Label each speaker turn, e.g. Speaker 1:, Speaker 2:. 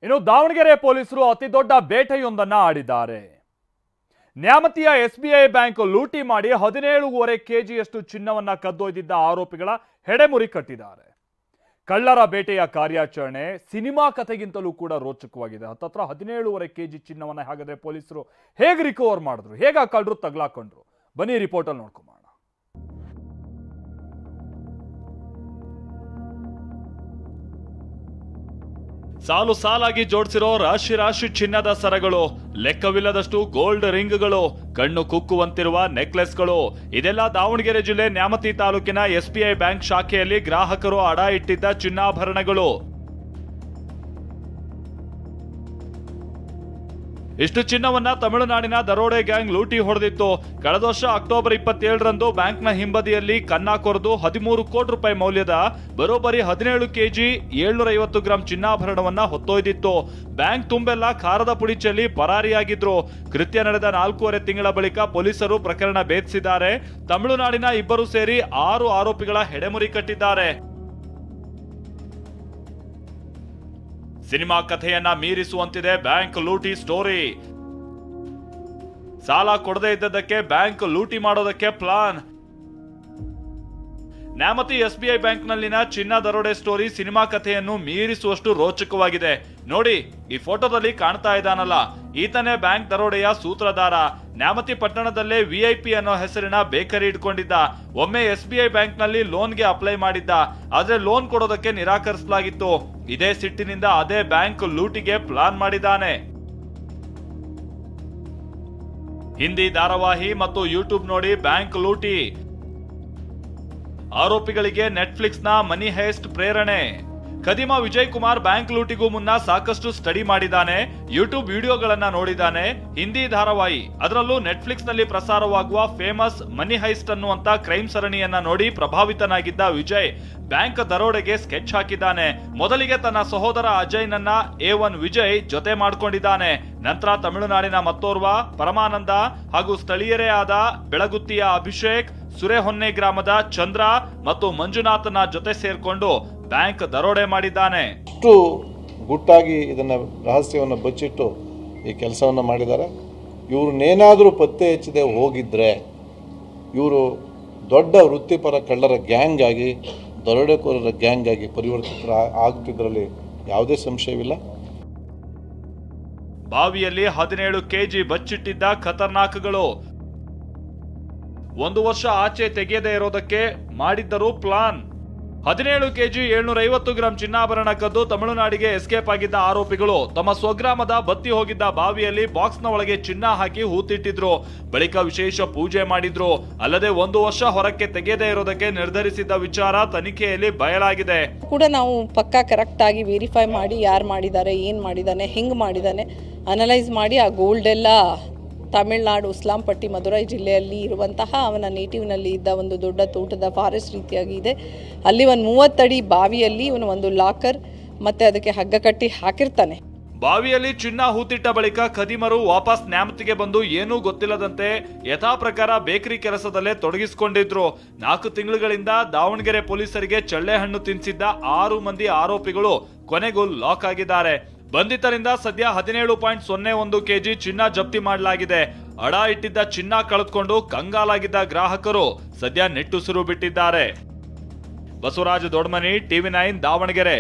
Speaker 1: ಇನ್ನು ದಾವಣಗೆರೆ ಪೊಲೀಸರು ಅತಿದೊಡ್ಡ ಬೇಟೆಯೊಂದನ್ನು ಆಡಿದ್ದಾರೆ. ನ್ಯಾಮತಿಯ ಎಸ್ಬಿಐ ಬ್ಯಾಂಕ್ ಲೂಟಿ ಮಾಡಿ 17.5 ಕೆಜಿಯಷ್ಟು ಚಿನ್ನವನ್ನ ಕದ್ದೊಯ್ದಿದ್ದ ಆರೋಪಿಗಳ ಹೆಡೆಮುರಿ ಕಟ್ಟಿದ್ದಾರೆ. ಕಳ್ಳರ ಬೇಟೆಯ ಕಾರ್ಯಾಚರಣೆ ಸಿನಿಮಾ ಕಥೆಗಿಂತಲೂ ಕೂಡ ರೋಚಕವಾಗಿದೆ. ಹತ್ತತ್ರ 17.5 ಕೆಜಿ ಚಿನ್ನವನ್ನ ಹಾಗಾದ್ರೆ ಪೊಲೀಸರು ಹೇಗೆ ರಿಕವರ್ ಮಾಡಿದ್ರು, ಹೇಗೆ ಕಳ್ಳರು ತಗಲಾಕೊಂಡ್ರು, ಬನ್ನಿ ರಿಪೋರ್ಟ್ ಅಲ್ಲಿ ನೋಡ್ಕೊಂಬೋಣ. ಸಾಲು ಸಾಲಾಗಿ ಜೋಡಿಸಿರೋ ರಾಶಿ ರಾಶಿ ಚಿನ್ನದ ಸರಗಳು, ಲೆಕ್ಕವಿಲ್ಲದಷ್ಟು ಗೋಲ್ಡ್ ರಿಂಗ್ಗಳು, ಕಣ್ಣು ಕುಕ್ಕುವಂತಿರುವ ನೆಕ್ಲೆಸ್ಗಳು, ಇದೆಲ್ಲ ದಾವಣಗೆರೆ ಜಿಲ್ಲೆ ನ್ಯಾಮತಿ ತಾಲೂಕಿನ ಎಸ್ಬಿಐ ಬ್ಯಾಂಕ್ ಶಾಖೆಯಲ್ಲಿ ಗ್ರಾಹಕರು ಅಡ ಇಟ್ಟಿದ್ದ ಚಿನ್ನಾಭರಣಗಳು. ಇಷ್ಟು ಚಿನ್ನವನ್ನ ತಮಿಳುನಾಡಿನ ದರೋಡೆ ಗ್ಯಾಂಗ್ ಲೂಟಿ ಹೊಡೆದಿತ್ತು. ಕಳೆದ ವರ್ಷ ಅಕ್ಟೋಬರ್ 27ರಂದು ಬ್ಯಾಂಕ್ನ ಹಿಂಬದಿಯಲ್ಲಿ ಕನ್ನ ಕೊರೆದು 13 ಕೋಟಿ ರೂಪಾಯಿ ಮೌಲ್ಯದ ಬರೋಬ್ಬರಿ 17 ಕೆಜಿ 750 ಗ್ರಾಂ ಚಿನ್ನಾಭರಣವನ್ನ ಹೊತ್ತೊಯ್ದಿತ್ತು. ಬ್ಯಾಂಕ್ ತುಂಬೆಲ್ಲ ಖಾರದ ಪುಡಿ ಚೆಲ್ಲಿ ಪರಾರಿಯಾಗಿದ್ರು. ಕೃತ್ಯ ನಡೆದ 4.5 ತಿಂಗಳ ಬಳಿಕ ಪೊಲೀಸರು ಪ್ರಕರಣ ಭೇದಿಸಿದ್ದಾರೆ. ತಮಿಳುನಾಡಿನ ಇಬ್ಬರು ಸೇರಿ 6 ಆರೋಪಿಗಳ ಹೆಡೆಮುರಿ ಕಟ್ಟಿದ್ದಾರೆ. ಸಿನಿಮಾ ಕಥೆಯನ್ನ ಮೀರಿಸುವಂತಿದೆ ಬ್ಯಾಂಕ್ ಲೂಟಿ ಸ್ಟೋರಿ. ಸಾಲ ಕೊಡದೇ ಇದ್ದದಕ್ಕೆ ಬ್ಯಾಂಕ್ ಲೂಟಿ ಮಾಡೋದಕ್ಕೆ ಪ್ಲಾನ್. ನ್ಯಾಮತಿ ಎಸ್ಬಿಐ ಬ್ಯಾಂಕ್ನಲ್ಲಿನ ಚಿನ್ನ ದರೋಡೆ ಸ್ಟೋರಿ ಸಿನಿಮಾ ಕಥೆಯನ್ನು ಮೀರಿಸುವಷ್ಟು ರೋಚಕವಾಗಿದೆ. ನೋಡಿ, ಈ ಫೋಟೋದಲ್ಲಿ ಕಾಣ್ತಾ ಇದ್ದಾನಲ್ಲ, ಈತನೇ ಬ್ಯಾಂಕ್ ದರೋಡೆಯ ಸೂತ್ರಧಾರ. ನ್ಯಾಮತಿ ಪಟ್ಟಣದಲ್ಲೇ ವಿಐಪಿ ಅನ್ನೋ ಹೆಸರಿನ ಬೇಕರಿ ಇಟ್ಕೊಂಡಿದ್ದ. ಒಮ್ಮೆ ಎಸ್ಬಿಐ ಬ್ಯಾಂಕ್ನಲ್ಲಿ ಲೋನ್ಗೆ ಅಪ್ಲೈ ಮಾಡಿದ್ದ, ಆದ್ರೆ ಲೋನ್ ಕೊಡೋದಕ್ಕೆ ನಿರಾಕರಿಸಲಾಗಿತ್ತು. ಇದೇ ಸಿಟ್ಟಿನಿಂದ ಅದೇ ಬ್ಯಾಂಕ್ ಲೂಟಿಗೆ ಪ್ಲಾನ್ ಮಾಡಿದ್ದಾನೆ. ಹಿಂದಿ ಧಾರಾವಾಹಿ ಮತ್ತು ಯೂಟ್ಯೂಬ್ ನೋಡಿ ಬ್ಯಾಂಕ್ ಲೂಟಿ. ಆರೋಪಿಗಳಿಗೆ ನೆಟ್ಫ್ಲಿಕ್ಸ್ ನ ಮನಿ ಹೇಸ್ಟ್ ಪ್ರೇರಣೆ. ಖದೀಮ ವಿಜಯ್ ಕುಮಾರ್ ಬ್ಯಾಂಕ್ ಲೂಟಿಗೂ ಮುನ್ನ ಸಾಕಷ್ಟು ಸ್ಟಡಿ ಮಾಡಿದ್ದಾನೆ. ಯೂಟ್ಯೂಬ್ ವಿಡಿಯೋಗಳನ್ನ ನೋಡಿದ್ದಾನೆ. ಹಿಂದಿ ಧಾರಾವಾಹಿ, ಅದರಲ್ಲೂ ನೆಟ್ಫ್ಲಿಕ್ಸ್ ನಲ್ಲಿ ಪ್ರಸಾರವಾಗುವ ಫೇಮಸ್ ಮನಿ ಹೈಸ್ಟ್ ಅನ್ನುವಂತ ಕ್ರೈಮ್ ಸರಣಿಯನ್ನ ನೋಡಿ ಪ್ರಭಾವಿತನಾಗಿದ್ದ ವಿಜಯ್ ಬ್ಯಾಂಕ್ ದರೋಡೆಗೆ ಸ್ಕೆಚ್ ಹಾಕಿದ್ದಾನೆ. ಮೊದಲಿಗೆ ತನ್ನ ಸಹೋದರ ಅಜಯ್ ನನ್ನ A1 ವಿಜಯ್ ಜೊತೆ ಮಾಡ್ಕೊಂಡಿದ್ದಾನೆ. ನಂತರ ತಮಿಳುನಾಡಿನ ಮತ್ತೋರ್ವ ಪರಮಾನಂದ ಹಾಗೂ ಸ್ಥಳೀಯರೇ ಆದ ಬೆಳಗುತ್ತಿಯ ಅಭಿಷೇಕ್, ಸುರೆಹೊನ್ನೆ ಗ್ರಾಮದ ಚಂದ್ರ ಮತ್ತು ಮಂಜುನಾಥನ ಜೊತೆ ಸೇರ್ಕೊಂಡು ಬ್ಯಾಂಕ್ ದರೋಡೆ ಮಾಡಿದ್ದಾನೆ.
Speaker 2: ಅಷ್ಟು ಗುಟ್ಟಾಗಿ ಇದನ್ನ ರಹಸ್ಯವನ್ನು ಬಚ್ಚಿಟ್ಟು ಈ ಕೆಲಸವನ್ನು ಮಾಡಿದ್ದಾರೆ. ಇವ್ರನ್ನೇನಾದರೂ ಪತ್ತೆ ಹಚ್ಚದೆ ಹೋಗಿದ್ರೆ ಇವರು ದೊಡ್ಡ ವೃತ್ತಿಪರ ಕಳ್ಳರ ಗ್ಯಾಂಗ್ ಆಗಿ, ದರೋಡೆಕೋರರ ಗ್ಯಾಂಗ್ ಆಗಿ ಪರಿವರ್ತಿತ ಆಗುತ್ತಿದ್ದರಲ್ಲಿ ಯಾವುದೇ ಸಂಶಯವಿಲ್ಲ.
Speaker 1: ಬಾವಿಯಲ್ಲಿ 17 ಕೆಜಿ ಬಚ್ಚಿಟ್ಟಿದ್ದ ಖತರ್ನಾಕ್ಗಳು. 1 ವರ್ಷ ಆಚೆ ತೆಗೆಯದೇ ಇರೋದಕ್ಕೆ ಮಾಡಿದ್ದರು ಪ್ಲಾನ್. 17 ಕೆಜಿ 750 ಗ್ರಾಂ ಚಿನ್ನಾಭರಣ ಕದ್ದು ತಮಿಳುನಾಡಿಗೆ ಎಸ್ಕೇಪ್ ಆಗಿದ್ದ ಆರೋಪಿಗಳು ತಮ್ಮ ಸ್ವಗ್ರಾಮದ ಬತ್ತಿ ಹೋಗಿದ್ದ ಬಾವಿಯಲ್ಲಿ ಬಾಕ್ಸ್ನ ಒಳಗೆ ಚಿನ್ನ ಹಾಕಿ ಹೂತಿಟ್ಟಿದ್ರು. ಬಳಿಕ ವಿಶೇಷ ಪೂಜೆ ಮಾಡಿದ್ರು. ಅಲ್ಲದೆ 1 ವರ್ಷ ಹೊರಕ್ಕೆ ತೆಗೆಯದೇ ಇರೋದಕ್ಕೆ ನಿರ್ಧರಿಸಿದ್ದ ವಿಚಾರ ತನಿಖೆಯಲ್ಲಿ ಬಯಲಾಗಿದೆ.
Speaker 3: ಕೂಡ ನಾವು ಪಕ್ಕಾ ಕರೆಕ್ಟ್ ಆಗಿ ವೆರಿಫೈ ಮಾಡಿ ಯಾರು ಮಾಡಿದ್ದಾರೆ, ಏನು ಮಾಡಿದ್ದಾನೆ, ಹೆಂಗೆ ಮಾಡಿದ್ದಾನೆ ಅನಲೈಸ್ ಮಾಡಿ ಆ ಗೋಲ್ಡ್ ಎಲ್ಲ ತಮಿಳುನಾಡು ಉಸ್ಲಾಂಪಟ್ಟಿ ಮಧುರೈ ಜಿಲ್ಲೆಯಲ್ಲಿ ಇರುವಂತಹ ಅವನ ನೇಟಿವ್ನಲ್ಲಿ ಇದ್ದ ಒಂದು ದೊಡ್ಡ ತೋಟದ ಫಾರೆಸ್ಟ್ ರೀತಿಯಾಗಿ ಇದೆ. ಅಲ್ಲಿ ಒಂದು 30 ಅಡಿ ಬಾವಿಯಲ್ಲಿ ಇವನು ಒಂದು ಲಾಕರ್ ಮತ್ತೆ ಅದಕ್ಕೆ ಹಗ್ಗ ಕಟ್ಟಿ ಹಾಕಿರ್ತಾನೆ.
Speaker 1: ಬಾವಿಯಲ್ಲಿ ಚಿನ್ನ ಹೂತಿಟ್ಟ ಬಳಿಕ ಖದೀಮರು ವಾಪಸ್ ನ್ಯಾಮತಿಗೆ ಬಂದು ಏನೂ ಗೊತ್ತಿಲ್ಲದಂತೆ ಯಥಾ ಪ್ರಕಾರ ಬೇಕರಿ ಕೆಲಸದಲ್ಲೇ ತೊಡಗಿಸಿಕೊಂಡಿದ್ರು. 4 ತಿಂಗಳುಗಳಿಂದ ದಾವಣಗೆರೆ ಪೊಲೀಸರಿಗೆ ಚಳ್ಳೆ ಹಣ್ಣು ತಿನ್ನಿಸಿದ್ದ 6 ಮಂದಿ ಆರೋಪಿಗಳು ಕೊನೆಗೂ ಲಾಕ್ ಆಗಿದ್ದಾರೆ. ಬಂಧಿತರಿಂದ ಸದ್ಯ 17.01 ಕೆಜಿ ಚಿನ್ನ ಜಪ್ತಿ ಮಾಡಲಾಗಿದೆ. ಅಡ ಇಟ್ಟಿದ್ದ ಚಿನ್ನ ಕಳೆದುಕೊಂಡು ಕಂಗಾಲಾಗಿದ್ದ ಗ್ರಾಹಕರು ಸದ್ಯ ನಿಟ್ಟುಸಿರು ಬಿಟ್ಟಿದ್ದಾರೆ. ಬಸವರಾಜ ದೊಡ್ಮನಿ, TV9 ದಾವಣಗೆರೆ.